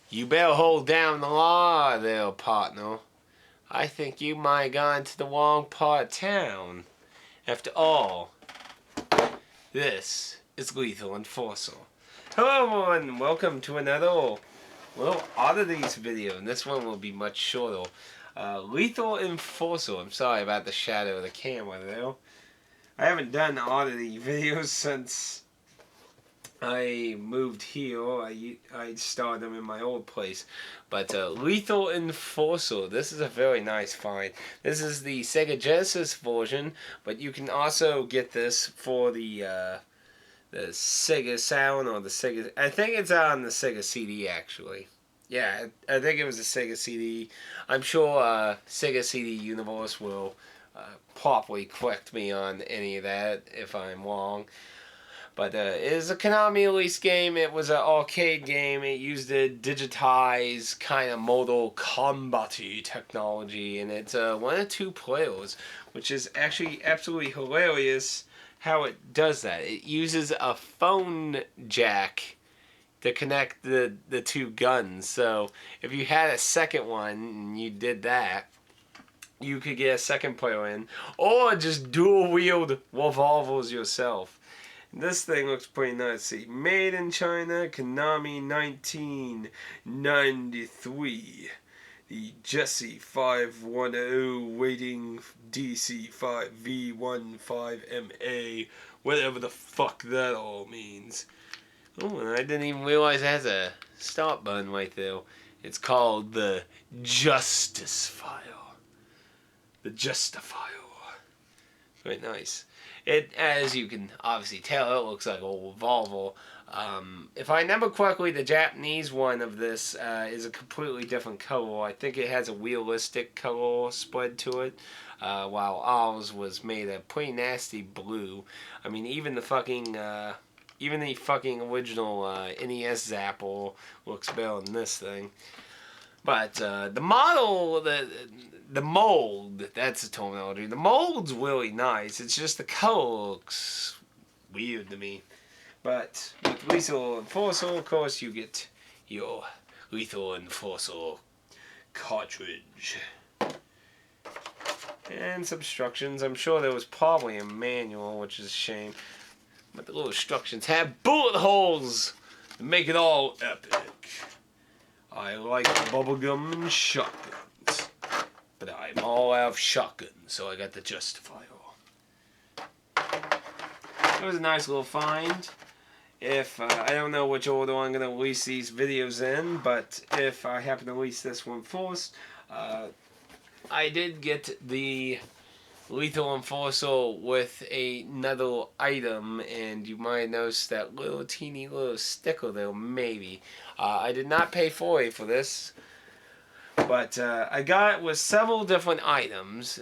You better hold down the law there, partner. I think you might have gone to the wrong part of town. After all, this is Lethal Enforcer. Hello everyone, welcome to another little oddities video, and this one will be much shorter. Lethal Enforcer. I'm sorry about the shadow of the camera there. I haven't done oddity videos since I moved here. I started them in my old place. But Lethal Enforcer, this is a very nice find. This is the Sega Genesis version, but you can also get this for the Sega Sound or the Sega... I think it's on the Sega CD, actually. Yeah, I think it was a Sega CD. I'm sure Sega CD Universe will properly correct me on any of that if I'm wrong. But it is a Konami release game. It was an arcade game. It used a digitized kind of Mortal Kombat technology. And it's one of two players, which is actually absolutely hilarious how it does that. It uses a phone jack to connect the two guns. So if you had a second one and you did that, you could get a second player in. Or just dual wield revolvers yourself. This thing looks pretty nice. See, made in China, Konami 1993. The Jesse 510 waiting DC 5V15MA, whatever the fuck that all means. Oh, and I didn't even realize it has a start button right there. It's called the Justice File. The Justifile. Very nice. It, as you can obviously tell, it looks like a revolver. If I remember correctly, the Japanese one of this is a completely different color. I think it has a realistic color spread to it, while ours was made a pretty nasty blue. I mean, even the fucking original NES Zapper looks better than this thing. But the model, the mold, that's the terminology. The mold's really nice. It's just the color looks weird to me. But with Lethal Enforcer, of course, you get your Lethal Enforcer cartridge. And some instructions. I'm sure there was probably a manual, which is a shame. But the little instructions have bullet holes to make it all epic. I like bubblegum and shotguns, but I'm all out of shotguns, so I got the Justifier. It was a nice little find. If I don't know which order I'm going to release these videos in, but if I happen to release this one first, I did get the Lethal Enforcer with another item, and you might notice that little teeny little sticker there, maybe. I did not pay $40 for this, but I got it with several different items.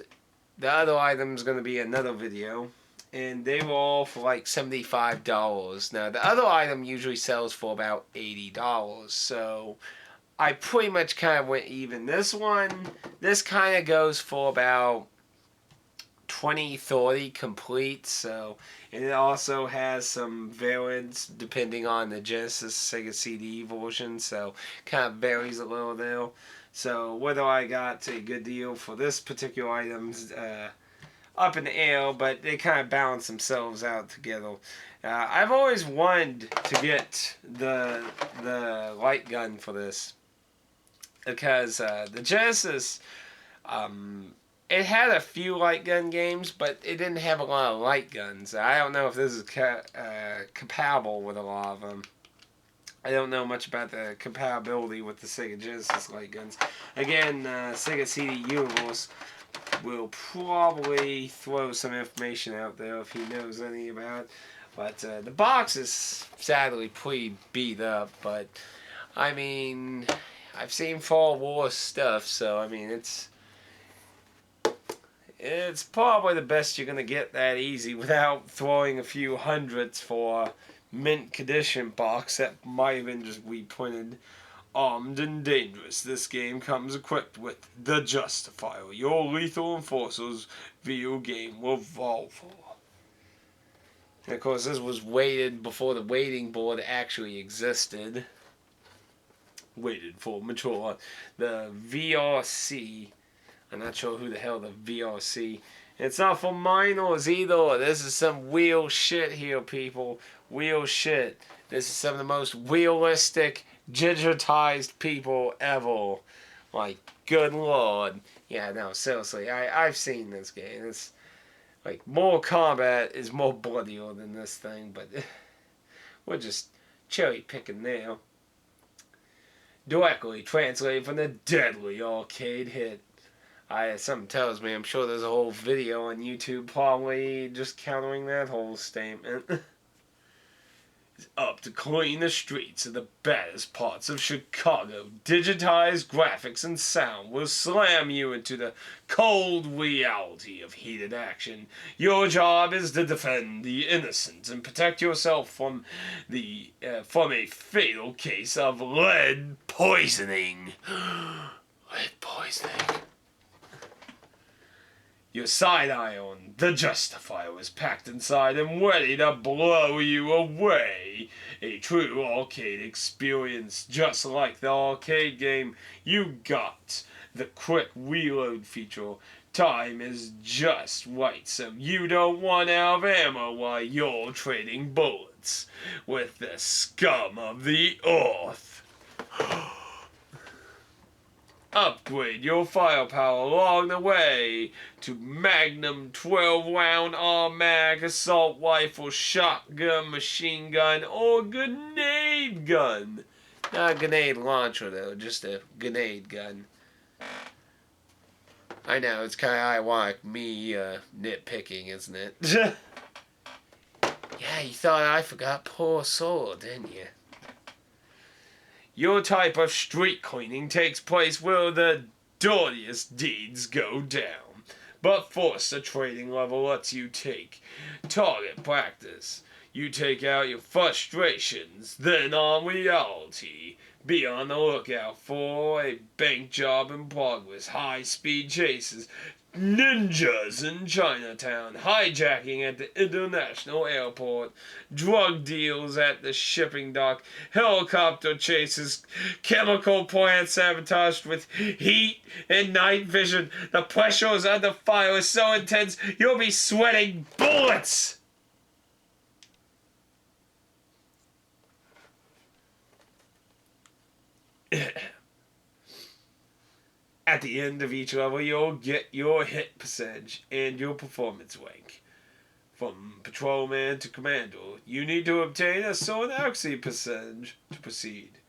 The other item is going to be another video, and they were all for like $75. Now, the other item usually sells for about $80, so I pretty much kind of went even. This kind of goes for about $20-$30 complete, so, and it also has some variants depending on the Genesis Sega CD version, so kind of varies a little there. So whether I got a good deal for this particular item's up in the air, but they kind of balance themselves out together. I've always wanted to get the light gun for this because the Genesis, it had a few light gun games, but it didn't have a lot of light guns. I don't know if this is compatible with a lot of them. I don't know much about the compatibility with the Sega Genesis light guns. Again, Sega CD Universe will probably throw some information out there if he knows any about it. But the box is sadly pretty beat up, but I mean, I've seen far worse stuff, so I mean, it's probably the best you're going to get that easy without throwing a few hundreds for a mint condition box that might have been just reprinted. Armed and dangerous, this game comes equipped with the Justifier, your Lethal Enforcer's video game revolver. And of course, this was weighted before the weighting board actually existed. waited for mature. The VRC. I'm not sure who the hell the VRC. It's not for minors either. This is some real shit here, people. Real shit. This is some of the most realistic, digitized people ever. Like, good lord. Yeah, no, seriously. I've seen this game. It's like, more combat is more bloodier than this thing, but we're just cherry picking now. Directly translated from the deadly arcade hit. Something tells me I'm sure there's a whole video on YouTube probably just countering that whole statement. It's up to clean the streets of the baddest parts of Chicago. Digitized graphics and sound will slam you into the cold reality of heated action. Your job is to defend the innocent and protect yourself from a fatal case of lead poisoning. Lead poisoning. Your side iron, the Justifier, was packed inside and ready to blow you away. A true arcade experience, just like the arcade game. You got the quick reload feature. Time is just right, so you don't run out of ammo while you're trading bullets with the scum of the earth. Upgrade your firepower along the way to Magnum 12-round automatic assault rifle, shotgun, machine gun, or grenade gun. Not a grenade launcher though, just a grenade gun. I know, it's kind of ironic, me nitpicking, isn't it? Yeah, you thought I forgot poor soul, didn't you? Your type of street cleaning takes place where the dirtiest deeds go down. But first, the trading level lets you take target practice. You take out your frustrations, then on reality. Be on the lookout for a bank job in progress, high-speed chases, ninjas in Chinatown, hijacking at the international airport, drug deals at the shipping dock, helicopter chases, chemical plant sabotaged with heat and night vision. The pressures under fire is so intense you'll be sweating bullets! At the end of each level, you'll get your hit percentage and your performance rank. From patrolman to commando, you need to obtain a certain accuracy percentage to proceed.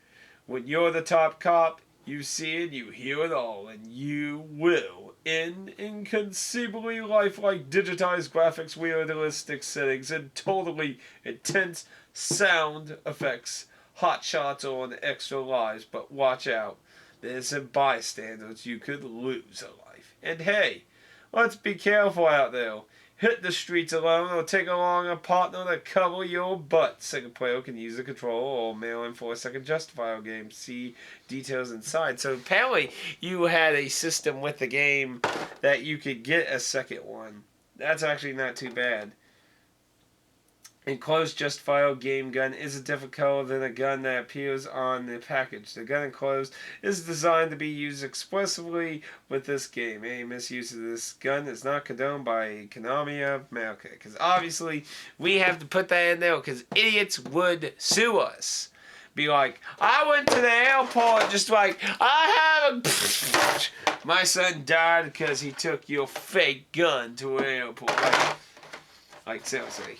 When you're the top cop, you see it, you hear it all, and you will, in inconceivably lifelike digitized graphics, realistic settings, and totally intense sound effects, hot shots on extra lives, but watch out. There's some bystanders, you could lose a life. And hey, let's be careful out there. Hit the streets alone or take along a partner to cover your butt. Second player can use the controller or mail in for a second Justifier game. See details inside. So apparently you had a system with the game that you could get a second one. That's actually not too bad. Enclosed Justifier game gun is a different color than a gun that appears on the package. The gun enclosed is designed to be used expressively with this game. Any misuse of this gun is not condoned by Konami of America. Because obviously we have to put that in there because idiots would sue us. Be like, I went to the airport just like, I have a... My son died because he took your fake gun to an airport. Like seriously.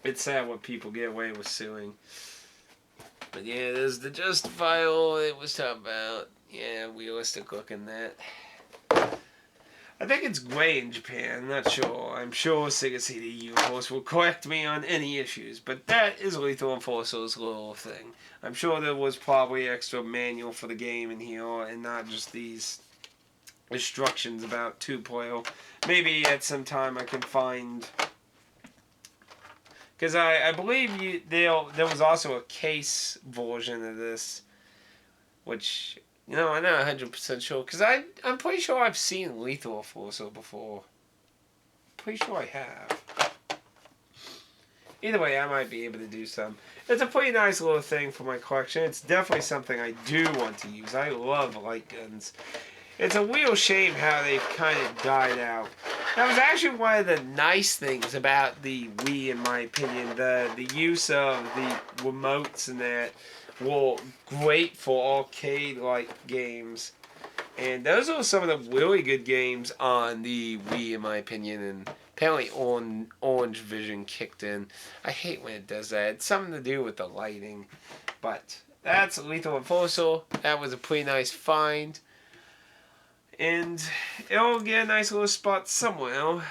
It's sad what people get away with suing. But yeah, there's the Justifier it was talking about. Yeah, realistic looking that. I think it's gray in Japan, I'm not sure. I'm sure Sega CD Universe will correct me on any issues, but that is Lethal Enforcer's little thing. I'm sure there was probably extra manual for the game in here, and not just these instructions about 2-player. Maybe at some time I can find... Because I believe there was also a case version of this, which, you know, I'm not 100% sure. Because I'm pretty sure I've seen Lethal Enforcer before. Pretty sure I have. either way, I might be able to do some. It's a pretty nice little thing for my collection. It's definitely something I do want to use. I love light guns. It's a real shame how they've kind of died out. That was actually one of the nice things about the Wii, in my opinion. The use of the remotes and that were great for arcade-like games. And those are some of the really good games on the Wii, in my opinion. And apparently Orange Vision kicked in. I hate when it does that. It's something to do with the lighting. But that's Lethal Enforcer. That was a pretty nice find. And it'll get a nice little spot somewhere.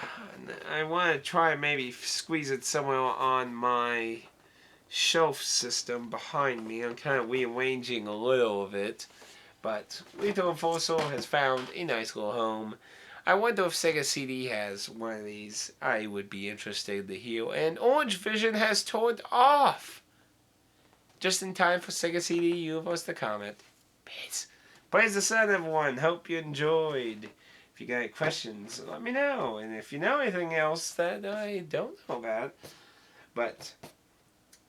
I want to try and maybe squeeze it somewhere on my shelf system behind me. I'm kind of rearranging a little of it. But Lethal Enforcer has found a nice little home. I wonder if Sega CD has one of these. I would be interested to hear. And Orange Vision has turned off. Just in time for Sega CD Universe to comment. Peace. Praise the sun, everyone. Hope you enjoyed. If you got any questions, let me know. And if you know anything else that I don't know about. But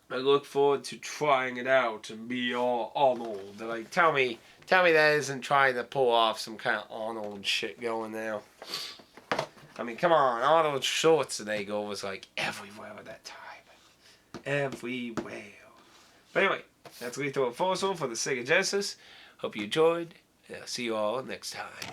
I look forward to trying it out and be all Arnold. Like, tell me that isn't trying to pull off some kind of Arnold shit going now. I mean, come on. Arnold Schwarzenegger was like everywhere at that time. Everywhere. But anyway, that's Lethal Enforcer for the Sega Genesis. Hope you enjoyed. And I'll see you all next time.